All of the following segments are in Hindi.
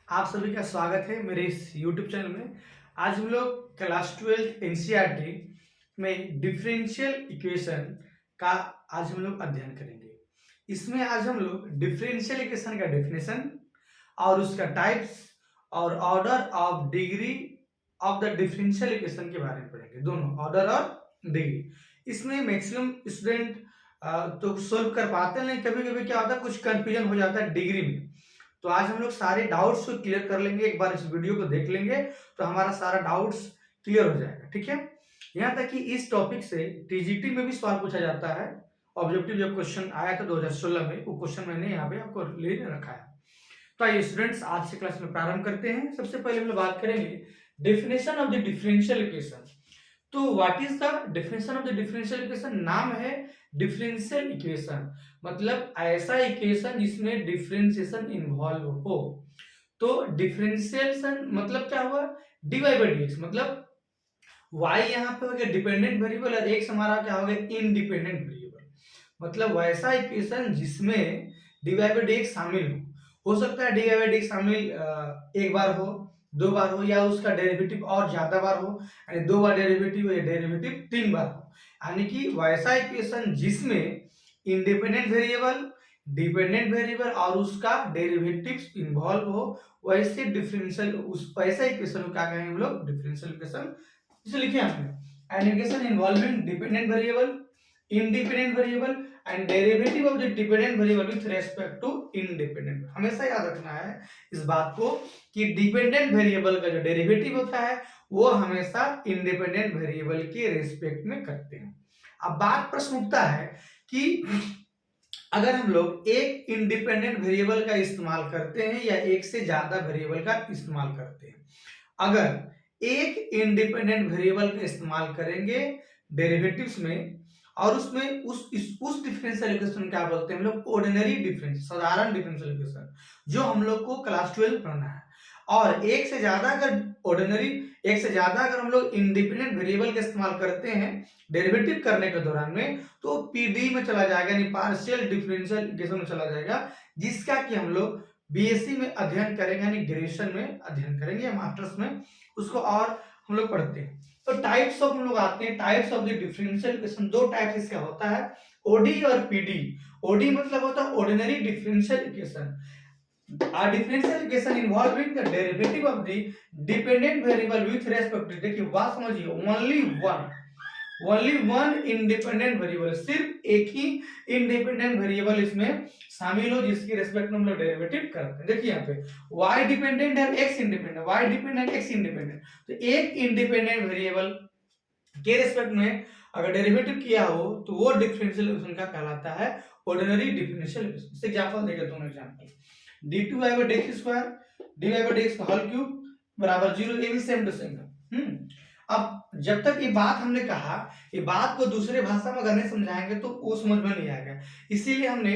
आप सभी का स्वागत है मेरे इस YouTube चैनल में। आज हम लोग क्लास 12 एनसीईआरटी में डिफरेंशियल इक्वेशन का आज हम लोग अध्ययन करेंगे। इसमें आज हम लोग डिफरेंशियल इक्वेशन का डेफिनेशन और उसका टाइप्स और order of degree of the differential equation के बारे में पढ़ेंगे, दोनों ऑर्डर और डिग्री। इसमें मैक्सिमम स्टूडेंट तो सोल्व कर पाते हैं, लेकिन कभी कभी क्या होता है, कुछ कंफ्यूजन हो जाता है डिग्री में। तो आज हम लोग सारे डाउट्स को क्लियर कर लेंगे। एक बार इस वीडियो को देख लेंगे तो हमारा सारा डाउट्स क्लियर हो जाएगा। ठीक है, यहाँ तक कि इस टॉपिक से टीजीटी में भी सवाल पूछा जाता है। ऑब्जेक्टिव जब क्वेश्चन आया था 2016 में, वो क्वेश्चन मैंने यहाँ पे आपको ले रखा है। तो आइए स्टूडेंट्स, आज से क्लास में प्रारंभ करते हैं। सबसे पहले हम लोग बात करेंगे definition of the differential equation. तो what is the definition of the differential equation? नाम है डिफरेंशियल इक्वेशन, मतलब ऐसा इक्वेशन जिसमें डिफरेंशिएशन इन्वॉल्व हो। तो डिफरेंशिएशन मतलब क्या हुआ? D Y by D X, मतलब y यहाँ पे हो गया डिपेंडेंट वेरिएबल और x हमारा क्या हो गया? Independent variable. मतलब वैसा इक्वेशन जिसमें D Y by D X शामिल हो सकता है D Y by D X शामिल एक बार हो, दो बार हो, या उसका डेरिवेटिव और ज्यादा बार हो, यानी दो बार डेरिवेटिव या डेरिवेटिव तीन बार हो। यानी कि वैसा इक्वेशन जिसमें इंडिपेंडेंट वेरिएबल, डिपेंडेंट वेरिएबल और उसका डेरिवेटिव इन्वॉल्व हो, वैसे डिफरेंशियल उस वैसा इक्वेशन को क्या कहेंगे हम लोग? Differential equation. इसे लिखे आपने an equation involving dependent variable, independent variable and derivative of the dependent variable with respect to independent. हमेशा याद रखना है इस बात को कि डिपेंडेंट वेरिएबल का जो डेरिवेटिव होता है वो हमेशा इंडिपेंडेंट वेरिएबल के रेस्पेक्ट में करते हैं। अब बात प्रश्न उठता है कि अगर हम लोग एक इंडिपेंडेंट वेरिएबल का इस्तेमाल करते हैं या एक से ज्यादा वेरिएबल का इस्तेमाल करते हैं, अगर एक इंडिपेंडेंट वेरिएबल का इस्तेमाल करेंगे डेरिवेटिव्स में और उसमें उस डिफरेंशियल इक्वेशन क्या बोलते हैं हम लोग? ऑर्डिनरी डिफरेंस, साधारण डिफरेंशियल इक्वेशन, जो हम लोग को क्लास 12 पढ़ना है। और एक से ज्यादा अगर ऑर्डिनरी, एक से ज्यादा अगर हम लोग इंडिपेंडेंट वेरिएबल का इस्तेमाल करते हैं डेरिवेटिव करने के दौरान में, तो पीडी में चला जाएगा, यानी पार्शियल डिफरेंशियल इक्वेशन में चला जाएगा, जिसका कि हम लोग बीएससी में अध्ययन करेंगे, यानी ग्रेजुएशन में अध्ययन करेंगे या मास्टर्स में उसको और हम लोग पढ़ते हैं। तो टाइप्स ऑफ हम लोग आते हैं, types of the differential equation. दो टाइप इसका होता है, ओडी और पीडी। ओडी मतलब होता है ordinary differential equation, a differential equation involving the derivative of the dependent variable with respect to, देखिए बात समझिए, ओनली वन इंडिपेंडेंट वेरिएबल, सिर्फ एक ही इंडिपेंडेंट वेरिएबल इसमें शामिल हो जिसकी रेस्पेक्ट में हम लोग डेरिवेटिव करते हैं। देखिए यहाँ पे y डिपेंडेंट है, x independent, y dependent, x independent. तो एक इंडिपेंडेंट वेरिएबल के रेस्पेक्ट में अगर डेरिवेटिव किया हो तो वो डिफरेंशियल इक्वेशन का कहलाता है ऑर्डिनरी डिफरेंशियल इक्वेशन। इस एग्जांपल देखिए, दोनों एग्जांपल d2y/dx² dy/dx का होल क्यूब बराबर 0, ये भी सेम टू सेम है। अब जब तक ये बात हमने कहा, ये बात को दूसरे भाषा में अगर नहीं समझाएंगे तो वो समझ में नहीं आएगा। इसीलिए हमने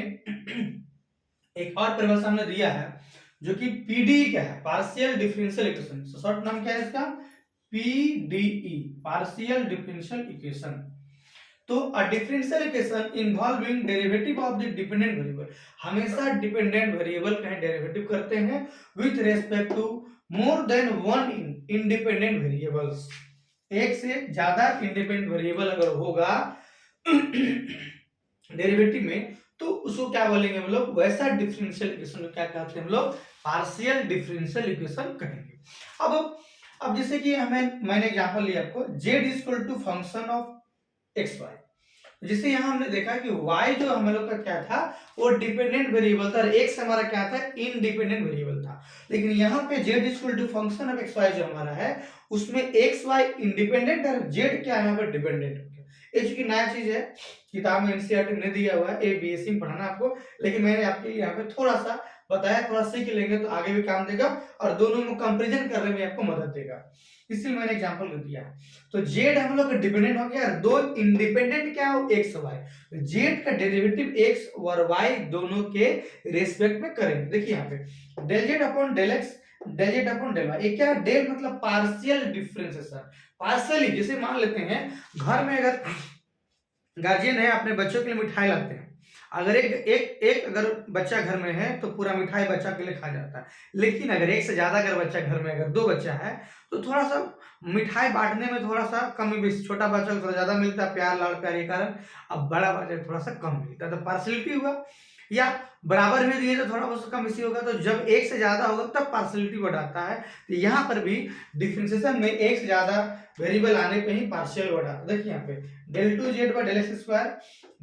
एक और परिभाषा हमने दिया है जो कि पीडी क्या है? Partial differential equation. शॉर्ट नाम क्या है इसका? PDE, partial differential equation. तो a differential equation involving derivative of the dependent variable, हमेशा डिपेंडेंट वेरिएबल का डेरिवेटिव करते हैं with respect to more than one independent variables. एक से ज्यादा इंडिपेंडेंट वेरिएबल अगर होगा डेरिवेटिव में तो उसको क्या बोलेंगे हम लोग? वैसा डिफरेंशियल इक्वेशन को क्या कहते हैं हम लोग? पार्शियल डिफरेंशियल इक्वेशन कहेंगे। अब जैसे कि मैंने एग्जांपल लिया आपको, z equal to function of X Y. जिससे यहाँ हमने देखा कि y जो हम लोग का क्या था, वो डिपेंडेंट वेरिएबल था और x हमारा क्या था? इंडिपेंडेंट वेरिएबल था। लेकिन यहाँ पे z equal to function of X Y जो हमारा है, उसमें एक्स वाई इंडिपेंडेंट और z क्या है यहाँ पे? डिपेंडेंट। ये चूंकि नया चीज है, किताब में एनसीईआरटी में दिया हुआ है, ये बीएससी में पढ़ाना आपको, लेकिन मैंने आपके लिए यहाँ पे थोड़ा सा बताया, थोड़ा सीख लेंगे तो आगे भी काम देगा और दोनों में कंपैरिजन करने में आपको मदद देगा, इसलिए मैंने एग्जांपल दिया है। तो z हम लोग का डिपेंडेंट हो गया, दो इंडिपेंडेंट क्या हो? x y। z का डेरिवेटिव x और y दोनों के रेस्पेक्ट में करेंगे। देखिए यहाँ पे del z upon del x, del z upon del y। ये क्या? डेल मतलब पार्शियल डिफरेंशिएशन, पार्शियली। जैसे मान लेते हैं घर में अगर गार्जियन है अपने बच्चों के लिए मिठाई लाते हैं, अगर एक अगर बच्चा घर में है तो पूरा मिठाई बच्चा के लिए खा जाता है, लेकिन अगर एक से ज्यादा अगर बच्चा घर में अगर 2 बच्चा है तो थोड़ा सा मिठाई बांटने में थोड़ा सा कमी बेसी, छोटा बच्चा को थोड़ा ज्यादा मिलता है प्यार लाड़ प्यार के कारण, अब बड़ा बच्चा को थोड़ा सा कम मिलता है, तो पार्शलिटी हुआ। या बराबर में दिए तो थोड़ा बहुत कम बेसी होगा, तो जब एक से ज्यादा होगा तब पार्शलिटी बढ़ाता है। तो यहाँ पर भी डिफरेंशिएशन में एक से ज्यादा वेरिएबल आने पे ही पार्शियल वर्ड आता है। देखिए यहाँ पे del 2z by del x square,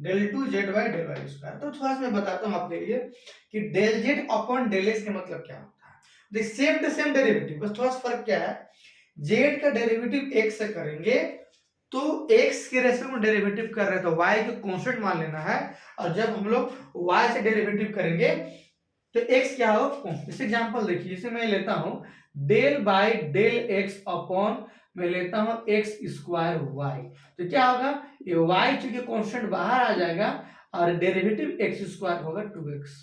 del 2z by del y square. तो थोड़ा सा मैं बताता हूँ आपके लिए कि del z upon del x का मतलब क्या होता है। देख सेम डेरिवेटिव, बस थोड़ा सा फर्क क्या है, z का डेरिवेटिव x से करेंगे तो x के रेस्पेक्ट में डेरिवेटिव कर रहे हैं तो y को कांस्टेंट मान लेना है, और जब हम लोग y से डेरिवेटिव करेंगे तो x क्या होगा। इस एग्जांपल देखिए, इसे मैं लेता हूं del by del x upon मैं लेता हूं x स्क्वायर y, तो क्या होगा, ये y चूंकि कांस्टेंट बाहर आ जाएगा और डेरिवेटिव x स्क्वायर होगा 2x।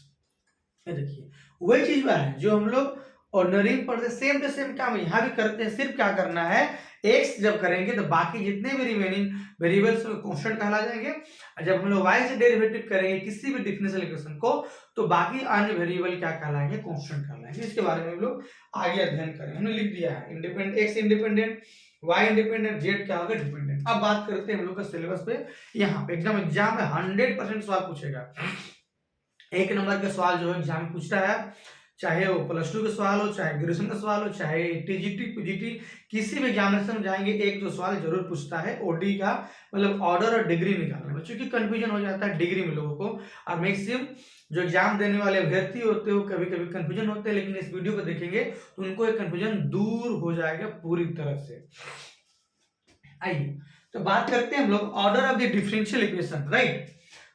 ये देखिए वही चीज है जो हम लोग ऑर्डिनरी पढ़ते, सेम टू सेम काम यहाँ भी करते हैं, सिर्फ क्या करना है, x जब करेंगे तो बाकी जितने भी रिमेनिंग वेरिएबल्स कांस्टेंट कहला जाएंगे, और जब हम लोग y से डेरिवेटिव करेंगे किसी भी डिफरेंशियल इक्वेशन को तो बाकी अन्य वेरिएबल क्या कहलाएंगे, कांस्टेंट कहलाएंगे। इसके बारे में हम लोग आगे अध्ययन करेंगे, हमने लिख दिया है independent, x independent, y independent, z क्या होगा, डिपेंडेंट। अब बात करते हैं हम लोग का सिलेबस पे। यहाँ पे एकदम एग्जाम में 100% सवाल पूछेगा, एक नंबर का सवाल जो है एग्जाम में पूछता है, चाहे वो +2 का सवाल हो, चाहे ग्रेजुएशन का सवाल हो, चाहे टीजीटी पीजीटी किसी भी एग्जामिनेशन में जाएंगे एक दो सवाल जरूर पूछता है ओडी का, मतलब ऑर्डर और डिग्री निकालने में, क्योंकि कंफ्यूजन हो जाता है डिग्री में लोगों को, और मैक्सिमम जो एग्जाम देने वाले अभ्यर्थी होते हैं कभी कभी कंफ्यूजन होते हैं, लेकिन इस वीडियो को देखेंगे तो उनको एक कंफ्यूजन दूर हो जाएगा पूरी तरह से। आइए तो बात करते हैं हम लोग order of the differential equation, right.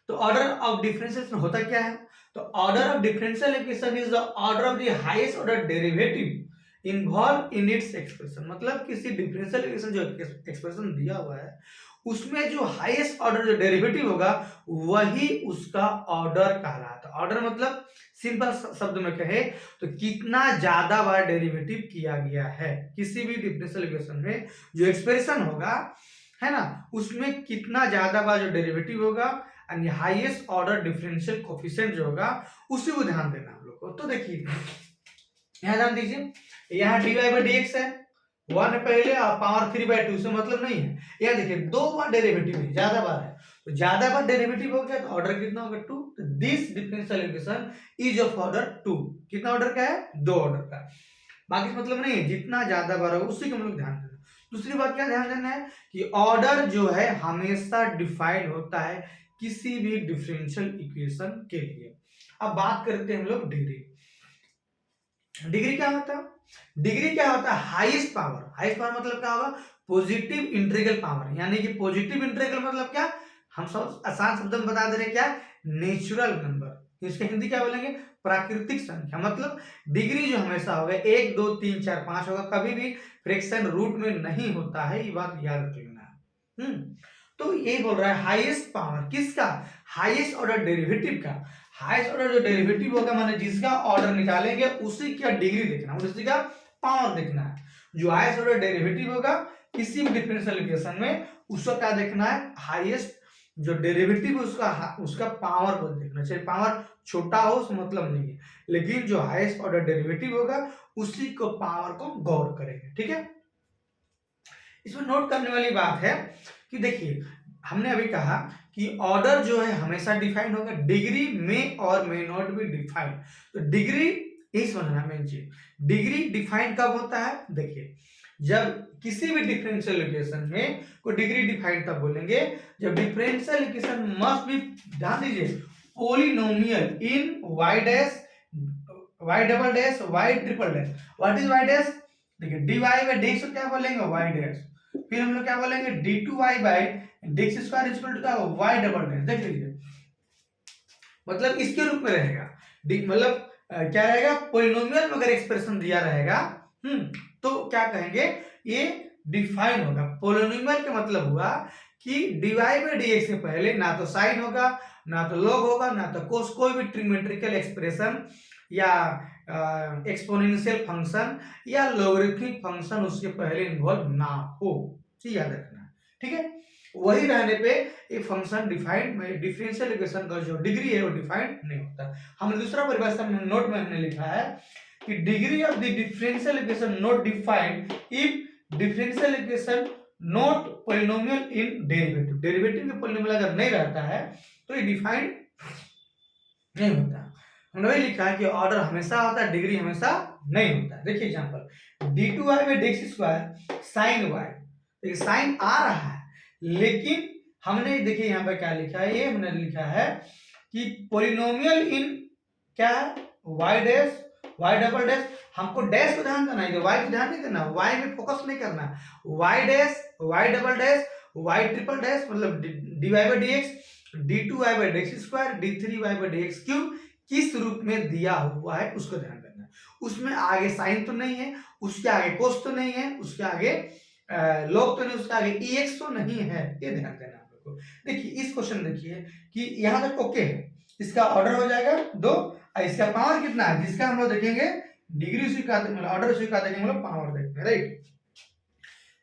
तो ऑर्डर ऑफ डिफरेंशियल होता क्या है, तो order of differential equation is the order of the highest order derivative involve in its expression. मतलब किसी डिफरेंशियल इक्वेशन जो एक्सप्रेशन दिया हुआ है उसमें जो हाईएस्ट ऑर्डर जो डेरिवेटिव होगा वही उसका ऑर्डर कहलाता है। ऑर्डर मतलब सिंपल शब्द में कहे तो कितना ज्यादा बार डेरिवेटिव किया गया है किसी भी डिफरेंशियल इक्वेशन में, जो एक्सप्रेशन होगा है ना उसमें कितना ज्यादा बार जो डेरिवेटिव होगा and highest order differential coefficient जो होगा उसी को ध्यान देना हम लोग को। तो देखिए यहाँ ध्यान दीजिए, यहाँ dy बाई dx है, 1 है पहले और पावर 3/2 से मतलब नहीं है। यहाँ देखिए 2 बार डेरिवेटिव है, ज्यादा बार है, तो ज्यादा बार डेरिवेटिव हो गया तो ऑर्डर कितना होगा 2। तो this differential equation is of order 2। कितना ऑर्डर का है, 2 ऑर्डर का, बाकी मतलब नहीं है, जितना ज्यादा बार होगा उसी को हम लोग ध्यान देना। दूसरी बात क्या ध्यान देना है कि ऑर्डर जो है हमेशा डिफाइंड होता है किसी भी डिफरेंशियल इक्वेशन के लिए। अब बात करते हैं हम लोग डिग्री। डिग्री क्या होता है, डिग्री क्या होता है, हाईएस्ट पावर। हाईएस्ट पावर मतलब क्या होगा, पॉजिटिव इंटीग्रल पावर, यानी कि पॉजिटिव इंटीग्रल मतलब क्या, हम सब आसान शब्द में बता दे रहे हैं क्या, नेचुरल नंबर। इसके हिंदी क्या बोलेंगे, प्राकृतिक संख्या। मतलब डिग्री जो हमेशा होगा 1 2 3 4 5 होगा, कभी भी फ्रैक्शन रूट में नहीं होता है, ये बात याद रख लेना। तो ये बोल रहा है हाईएस्ट पावर किसका, हाईएस्ट ऑर्डर डेरिवेटिव का। हाईएस्ट ऑर्डर जो डेरिवेटिव होगा माने जिसका ऑर्डर निकालेंगे उसी का डिग्री देखना, उसी का पावर देखना है। जो हाईएस्ट ऑर्डर डेरिवेटिव होगा किसी भी डिफरेंशियल इक्वेशन में उसका क्या देखना है, हाईएस्ट जो डेरिवेटिव उसका पावर को देखना चाहिए। पावर छोटा हो उसका मतलब नहीं है, लेकिन जो हाईएस्ट ऑर्डर डेरिवेटिव होगा उसी को पावर को गौर करेंगे, ठीक है। इसमें नोट करने वाली बात है कि देखिए हमने अभी कहा कि ऑर्डर जो है हमेशा डिफाइंड होगा, डिग्री में और मे नॉट बी डिफाइंड। तो डिग्री यही समझना मेन चीज, डिग्री डिफाइंड कब होता है, देखिए जब किसी भी डिफरेंशियल इक्वेशन में को डिग्री डिफाइंड तब बोलेंगे जब डिफरेंशियल इक्वेशन मस्ट बी, ध्यान दीजिए, polynomial in y dash y double dash y triple dash. What is y dash, देखिए dy बाय dx को क्या बोलेंगे y डैश, फिर हम लोग क्या बोलेंगे d2y by dx square equal to क्या होगा y डबल डैश। देख लीजिए मतलब इसके रूप में रहेगा, मतलब क्या रहेगा, पोलिनोमियल में अगर एक्सप्रेशन दिया रहेगा तो क्या कहेंगे, ये डिफाइन होगा। पोलिनोमियल का मतलब हुआ कि dy बाय dx के पहले ना तो साइन होगा, ना तो लॉग होगा, ना तो कोस, कोई भी ट्रिग्नोमेट्रिकल एक्सप्रेशन या एक्सपोनेंशियल फंक्शन या लोगरिथमिक फंक्शन उसके पहले इन्वॉल्व ना हो, याद रखना, ठीक है। वही रहने पे एक फंक्शन डिफाइंड डिफरेंशियल इक्वेशन का जो डिग्री है वो डिफाइंड नहीं होता। हमने दूसरा परिभाषा में नोट में हमने लिखा है कि degree of the differential equation not defined if differential equation not polynomial in derivative. Derivative में पॉलिनोमियल अगर नहीं रहता है तो ये डिफाइंड नहीं होता। हमने वही लिखा है कि ऑर्डर हमेशा होता है, डिग्री हमेशा नहीं होता है। देखिए example d2y by dx square sin y, देखिए साइन आ रहा है लेकिन हमने देखिए यहाँ पे क्या लिखा है, ये हमने लिखा है कि पोलिनोमियल इन क्या है y dash y double dash, हमको डैश को ध्यान देना है, y को ध्यान नहीं देना, y में फोकस नहीं करना, y dash y double dash y triple dash मतलब dy by dx d2y by dx square d3y by dx cube किस रूप में दिया हुआ है उसको ध्यान देना है। उसमें आगे साइन तो नहीं है, उसके आगे कोस तो नहीं है, उसके आगे लॉग तो नहीं, उसके आगे एक्स तो नहीं है, ये ध्यान देना आप लोग को। देखिए इस क्वेश्चन देखिए कि यहाँ तक ओके है, इसका ऑर्डर हो जाएगा 2 और इसका पावर कितना है जिसका हम लोग देखेंगे डिग्री स्वीकार मतलब ऑर्डर स्वीकार देखेंगे, हम लोग पावर देखते हैं राइट,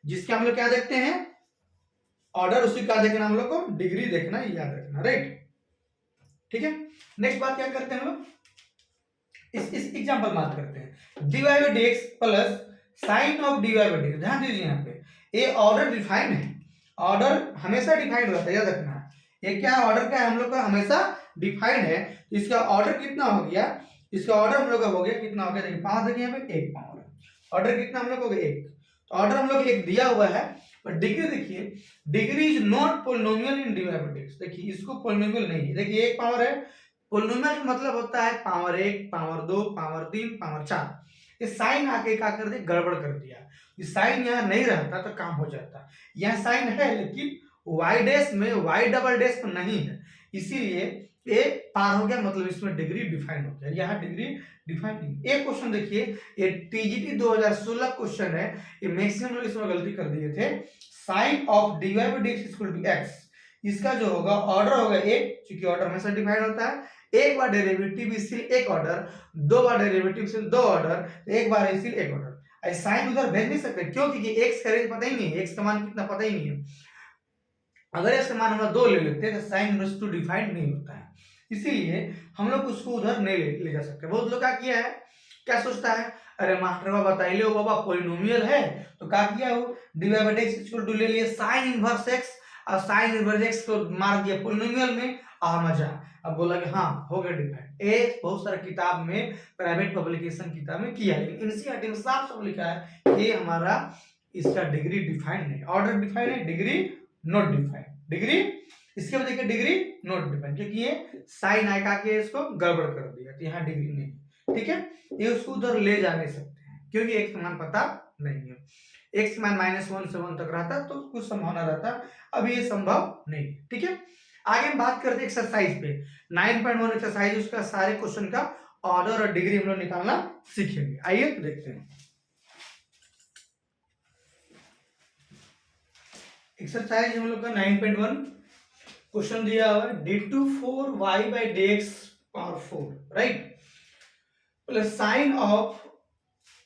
जिसका हम लोग क्या देखते हैं ऑर्डर स्वीकार देखना, हम लोग को डिग्री देखना याद रखना राइट। ठीक है, नेक्स्ट बात क्या करते हैं हम लोग इस एग्जांपल बात करते हैं dy by dx plus sign of dy by dx। ध्यान दीजिए यहाँ पे ये ऑर्डर डिफाइंड है, ऑर्डर हमेशा डिफाइंड रहता है, याद रखना है। ये क्या ऑर्डर का हम लोग का हमेशा डिफाइंड है, तो इसका ऑर्डर कितना हो गया, इसका ऑर्डर हम लोग का हो गया कितना हो गया, देखिए 5 देखिए यहाँ पे 1 पावर है, ऑर्डर कितना हम लोग हो गया 1, तो ऑर्डर हम लोग 1 दिया हुआ है। पर डिग्री देखिए degree is not polynomial in dy by dx, देखिए इसको पोलिनोमियल नहीं है, देखिए 1 पावर है, पोलिनोमियल का मतलब होता है पावर 1 पावर 2 पावर 3 पावर 4। ये साइन आके क्या कर दिया गड़बड़ कर दिया, ये साइन यहाँ नहीं रहता तो काम हो जाता, यहाँ साइन है लेकिन y डैश में y डबल डैश में नहीं है, इसीलिए ये पार हो गया, मतलब इसमें डिग्री डिफाइंड हो गया, यहाँ डिग्री डिफाइंड नहीं। एक क्वेश्चन देखिए ये टीजीटी 2016 क्वेश्चन है, ये मैक्सिमम लोग इसमें गलती कर दिए थे, sine of dy by dx equal to x, इसका जो होगा ऑर्डर होगा 1, क्योंकि ऑर्डर हमेशा डिफाइंड होता है, एक बार डेरिवेटिव इसलिए एक ऑर्डर, 2 बार डेरिवेटिव इसलिए 2 ऑर्डर, एक बार इसलिए एक ऑर्डर। साइन उधर भेज नहीं सकते क्यों, क्योंकि x का रेंज पता ही नहीं है, x का मान कितना पता ही नहीं है, अगर x का मान हम लोग 2 ले लेते हैं तो साइन इनवर्स 2 डिफाइंड नहीं होता है, इसीलिए हम लोग उसको उधर नहीं ले जा सकते। बहुत लोग क्या किया है, क्या सोचता है अरे मास्टर बाबा बताइए हो बाबा पॉलिनोमियल है, तो क्या किया वो dy by dx equal to ले लिए साइन इनवर्स x और साइन इनवर्स x को मार दिया पॉलिनोमियल में, आ मजा, अब बोला कि हाँ हो गया डिफाइंड। ए बहुत सारा किताब में प्राइवेट पब्लिकेशन किताब में किया, लेकिन एनसीईआरटी में साफ साफ लिखा है कि हमारा इसका डिग्री डिफाइंड नहीं, ऑर्डर डिफाइंड है, डिग्री नॉट डिफाइंड, डिग्री इसके बाद देखिए डिग्री नॉट डिफाइंड, क्योंकि ये साइन आइका के इसको गड़बड़ कर दिया, तो यहाँ डिग्री नहीं। ठीक है, ये उसको उधर ले जा नहीं सकते हैं क्योंकि एक समान पता नहीं है, x मान -1 से 1 तक रहता तो कुछ संभावना रहता, अब ये संभव नहीं। ठीक है, आगे हम बात करते हैं एक्सरसाइज पे 9.1 एक्सरसाइज, उसका सारे क्वेश्चन का ऑर्डर और डिग्री हम लोग निकालना सीखेंगे। आइए तो देखते हैं एक्सरसाइज हम लोग का 9.1 क्वेश्चन दिया हुआ है d24y by dx power 4 right plus sign of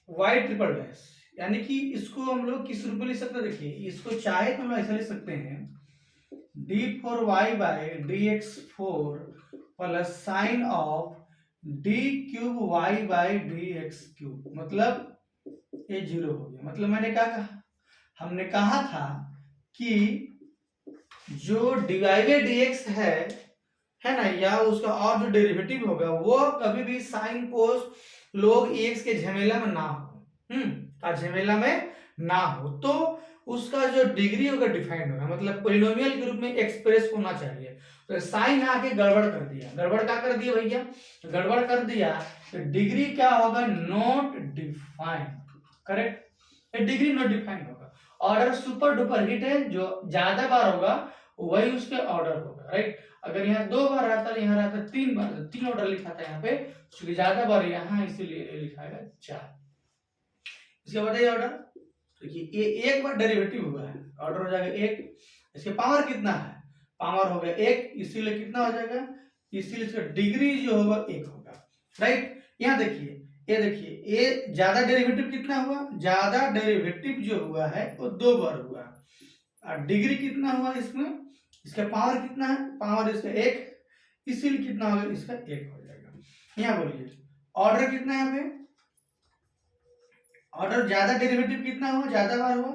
y triple dash, यानी कि इसको हम लोग किस रूप में लिख सकते हैं, देखिए इसको चाहे तो हम लोग ऐसा लिख सकते हैं d4y by dx4 plus sign of d cube y by dx cube, मतलब ये 0 हो गया। मतलब मैंने क्या कहा, हमने कहा था कि जो dy बाई dx है ना, या उसका और जो डेरिवेटिव होगा वो कभी भी साइन कोस log x के झमेला में ना हो, का झमेला में ना हो, तो उसका जो डिग्री होगा डिफाइंड होगा, मतलब पॉलिनोमियल के रूप में एक्सप्रेस होना चाहिए। तो साइन आके गड़बड़ कर दिया, गड़बड़ क्या कर दिया भैया, गड़बड़ कर दिया, तो डिग्री क्या होगा not defined, correct, degree not defined होगा। ऑर्डर सुपर डुपर हिट है, जो ज्यादा बार होगा वही उसके ऑर्डर होगा राइट। अगर यहाँ 2 बार रहता है, यहाँ रहता 3 बार, 3 ऑर्डर लिखा था यहाँ पे, क्योंकि ज्यादा बार यहाँ इसीलिए लिखा है 4। इसके बताइए ऑर्डर, देखिए ये एक बार डेरिवेटिव हुआ है, ऑर्डर हो जाएगा 1, इसके पावर कितना है, पावर हो गया 1, इसीलिए कितना हो जाएगा, इसीलिए इसका डिग्री जो होगा 1 होगा राइट। यहाँ देखिए ये देखिए ये ज्यादा डेरिवेटिव कितना हुआ, ज्यादा डेरिवेटिव जो हुआ है वो 2 बार हुआ, और डिग्री कितना हुआ इसमें, इसका पावर कितना है, पावर इसका 1, इसीलिए कितना होगा इसका 1 हो जाएगा। यहाँ बोलिए ऑर्डर कितना है यहाँ पे, ऑर्डर ज्यादा डेरिवेटिव कितना हुआ, ज्यादा बार हुआ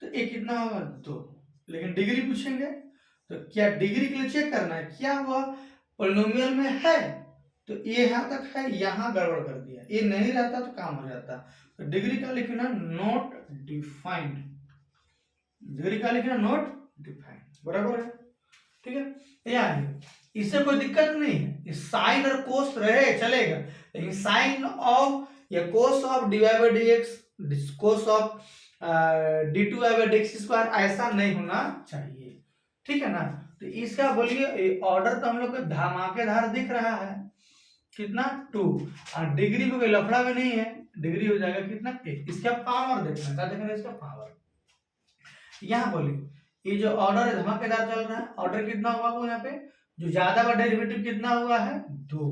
तो एक कितना होगा 2, लेकिन डिग्री पूछेंगे तो क्या डिग्री के लिए चेक करना है क्या हुआ पॉलिनोमियल में है, तो ये यहाँ तक है, यहाँ गड़बड़ कर दिया, ये नहीं रहता तो काम हो जाता। तो डिग्री का लिखना नॉट डिफाइंड, डिग्री का लिखना नॉट डिफाइंड, बराबर है, ठीक है। यहाँ इससे कोई दिक्कत नहीं है, साइन और कोस रहे चलेगा, लेकिन साइन ऑफ या cos of dy by dx, cos of d2 by dx square ऐसा नहीं होना चाहिए, ठीक है ना। तो इसका बोलिए ऑर्डर तो हम लोग को धमाकेदार दिख रहा है, कितना 2, और डिग्री में कोई लफड़ा भी नहीं है, डिग्री हो जाएगा कितना 1। इसका पावर देखना, क्या देखना इसका पावर। यहाँ बोलिए ये जो ऑर्डर है धमाकेदार चल रहा है, ऑर्डर कितना हुआ वो यहाँ पे, जो ज्यादा का डेरिवेटिव कितना हुआ है 2।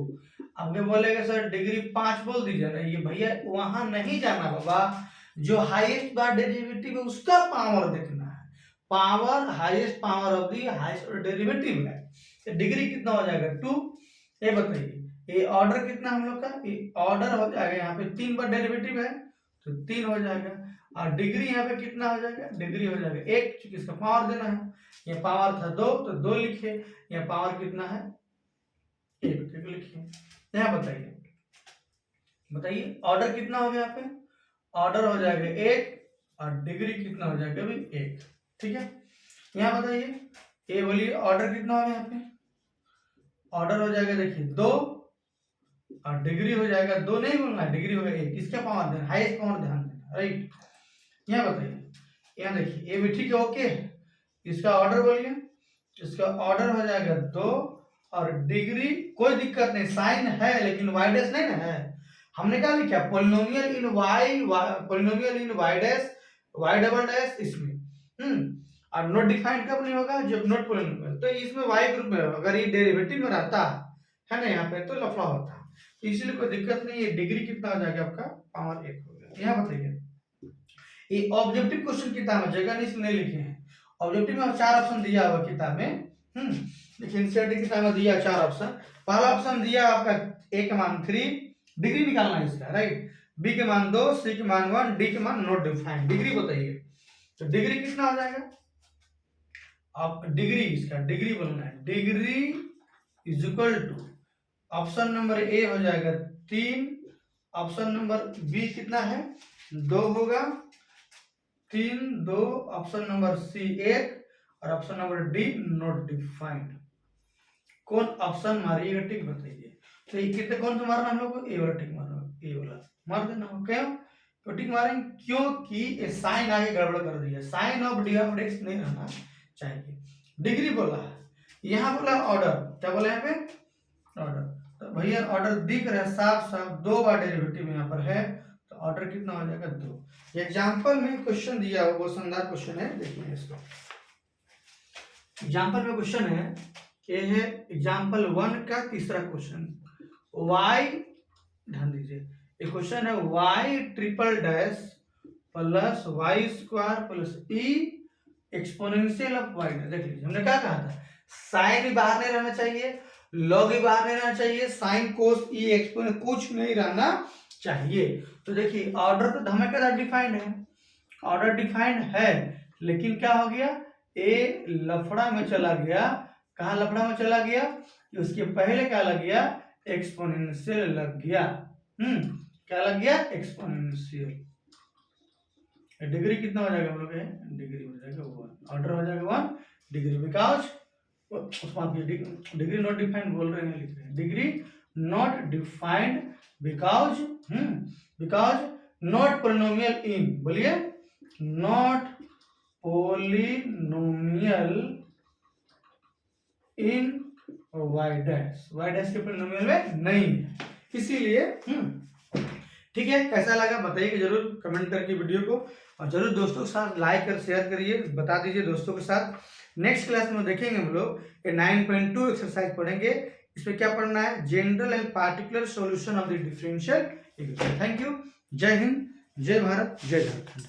अब ये बोलेगा सर डिग्री 5 बोल दीजिए ना, ये भैया वहां नहीं जाना बाबा, जो हाईएस्ट बार डेरिवेटिव है उसका पावर देखना है, power highest power of the highest derivative है, तो डिग्री कितना हो जाएगा 2। ये बताइए ये ऑर्डर कितना हम लोग का, ये ऑर्डर हो जाएगा यहाँ पे 3 बार डेरिवेटिव है तो 3 हो जाएगा, और डिग्री यहाँ पे कितना हो जाएगा, डिग्री हो जाएगा 1, क्योंकि इसका पावर देना है, ये पावर था 2 तो 2 लिखे, यहाँ पावर कितना है 1 लिखिए। यहाँ बताइए ऑर्डर कितना हो गया यहाँ पे, ऑर्डर हो जाएगा 1 और डिग्री कितना हो जाएगा अभी 1, ठीक है। यहाँ बताइए ये बोलिए ऑर्डर कितना हो गया यहाँ पे, ऑर्डर हो जाएगा देखिए 2 और डिग्री हो जाएगा 2 नहीं बोलना है, डिग्री हो गया 1, किसका पावर देना, हाईएस्ट पावर ध्यान देना, राइट। यहाँ बताइए, यहाँ देखिए ये भी ठीक है, ओके। इसका ऑर्डर बोलिए, इसका ऑर्डर हो जाएगा 2 और डिग्री कोई दिक्कत नहीं, साइन है लेकिन वाई डैश नहीं ना है, हमने क्या लिखा polynomial in Y, polynomial in Y dash, Y double dash इसमें, और नॉट डिफाइंड कब नहीं होगा जब नॉट पॉलिनोमियल, तो इसमें वाई ग्रुप में अगर ये डेरिवेटिव में रहता है ना यहाँ पे तो लफड़ा होता, इसलिए कोई दिक्कत नहीं है। डिग्री कितना हो जाएगा आपका पावर 1 हो गया। यहाँ बताइए ये ऑब्जेक्टिव क्वेश्चन किताब में जगह नहीं लिखे हैं, ऑब्जेक्टिव में 4 ऑप्शन दिया हुआ किताब में, देखिए एनसीईआरटी किताब में दिया 4 ऑप्शन। पहला ऑप्शन दिया आपका ए के मान 3, डिग्री निकालना है इसका, राइट, बी के मान 2, सी के मान 1, डी के मान नॉट डिफाइंड, डिग्री बताइए, तो डिग्री कितना हो जाएगा, आप डिग्री इसका डिग्री बोलना है, degree is equal to option number A हो जाएगा 3, ऑप्शन नंबर बी कितना है 2 होगा, 3 2, ऑप्शन नंबर सी 1 और option number D not defined. कौन ऑप्शन मारिएगा टिक बताइए, तो ये कितने कौन सा मारना हम लोग को, ए वाला टिक मारना, ए वाला मार देना, क्यों तो टिक मारेंगे क्योंकि ये साइन आगे गड़बड़ कर दिया, sine of D of X नहीं रहना चाहिए। डिग्री बोला है, यहाँ बोला ऑर्डर, क्या बोला यहाँ पे ऑर्डर, तो भैया ऑर्डर दिख रहा है साफ साफ, 2 बार डेरिवेटिव यहाँ पर है, तो ऑर्डर कितना हो जाएगा 2। एग्जाम्पल में क्वेश्चन दिया हुआ बहुत शानदार क्वेश्चन है, देखिए इसको एग्जाम्पल में क्वेश्चन है, ये है एग्जाम्पल 1 का तीसरा क्वेश्चन, y ध्यान दीजिए, ये क्वेश्चन है y triple dash plus Y square plus E exponential of Y. देख लीजिए हमने क्या कहा था, साइन भी बाहर नहीं रहना चाहिए, लॉग भी बाहर नहीं रहना चाहिए, साइन कोस ई एक्सपोनेंट कुछ नहीं रहना चाहिए। तो देखिए ऑर्डर तो धमाकेदार डिफाइंड है, ऑर्डर डिफाइंड है, लेकिन क्या हो गया ए लफड़ा में चला गया, कहाँ लफड़ा में चला गया, उसके पहले क्या लग गया एक्सपोनेंशियल लग गया, क्या लग गया एक्सपोनेंशियल। डिग्री कितना हो जाएगा हम लोग, डिग्री हो जाएगा 1, ऑर्डर हो जाएगा 1 degree, because degree not defined बोल रहे हैं, लिख रहे हैं degree not defined because not polynomial in, बोलिए not polynomial in Y dash, y dash के पॉलिनोमियल में नहीं है, इसीलिए ठीक है। कैसा लगा बताइए जरूर कमेंट करके वीडियो को, और जरूर दोस्तों के साथ लाइक और शेयर करिए, बता दीजिए दोस्तों के साथ। नेक्स्ट क्लास में देखेंगे हम लोग ये 9.2 एक्सरसाइज पढ़ेंगे, इसमें क्या पढ़ना है, general and particular solution of the differential equation. Thank you, जय हिंद, जय भारत, जय झारखंड।